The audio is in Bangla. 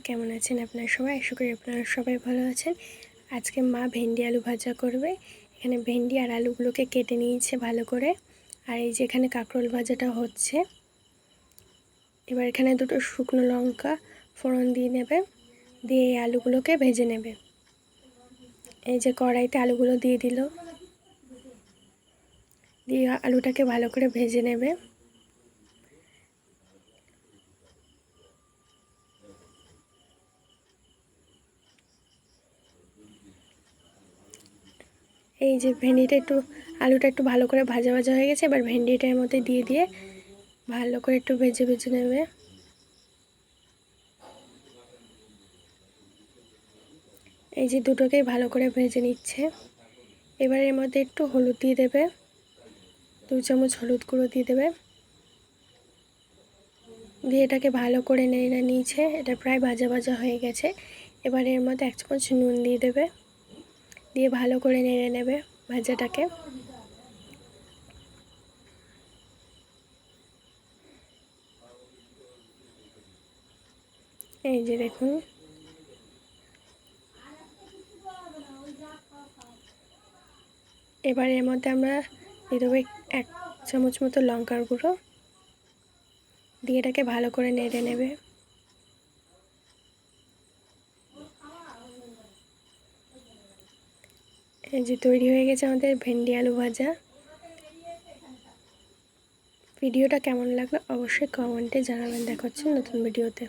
কেমন আছেন আপনারা সবাই? আশা করি আপনারা সবাই ভালো আছেন। আজকে মা ভেন্ডি আলু ভাজা করবে। এখানে ভেন্ডি আর আলুগুলোকে কেটে নিয়েছে ভালো করে। আর এই যে এখানে কাঁকরোল ভাজাটা হচ্ছে। এবার এখানে দুটো শুকনো লঙ্কা ফোড়ন দিয়ে নেবে, দিয়ে এই আলুগুলোকে ভেজে নেবে। এই যে কড়াইতে আলুগুলো দিয়ে দিল, দিয়ে আলুটাকে ভালো করে ভেজে নেবে। এই যে আলুটা একটু ভালো করে ভাজা ভাজা হয়ে গেছে। এবার ভেন্ডিটার মধ্যে দিয়ে ভালো করে একটু ভেজে নেবে। এই যে দুটোকেই ভালো করে ভেজে নিচ্ছে। এবার এর মধ্যে একটু হলুদ দিয়ে দেবে, 2 চামচ হলুদ গুঁড়ো দিয়ে দেবে, দিয়ে এটাকে ভালো করে নেড়ে নিয়েছে। এটা প্রায় ভাজা ভাজা হয়ে গেছে। এবার এর মধ্যে 1 চামচ নুন দিয়ে দেবে, দিয়ে ভালো করে নেড়ে নেবে ভাজাটাকে। এই যে দেখুন, এবার এর মধ্যে আমরা দিয়ে দেবো 1 চামচ মতো লঙ্কার গুঁড়ো, দিয়ে এটাকে ভালো করে নেড়ে নেবে। এই যে তৈরি হয়ে গেছে আমাদের ভেন্ডি আলু ভাজা। ভিডিওটা কেমন লাগলো অবশ্যই কমেন্টে জানাবেন। দেখা হচ্ছে নতুন ভিডিওতে।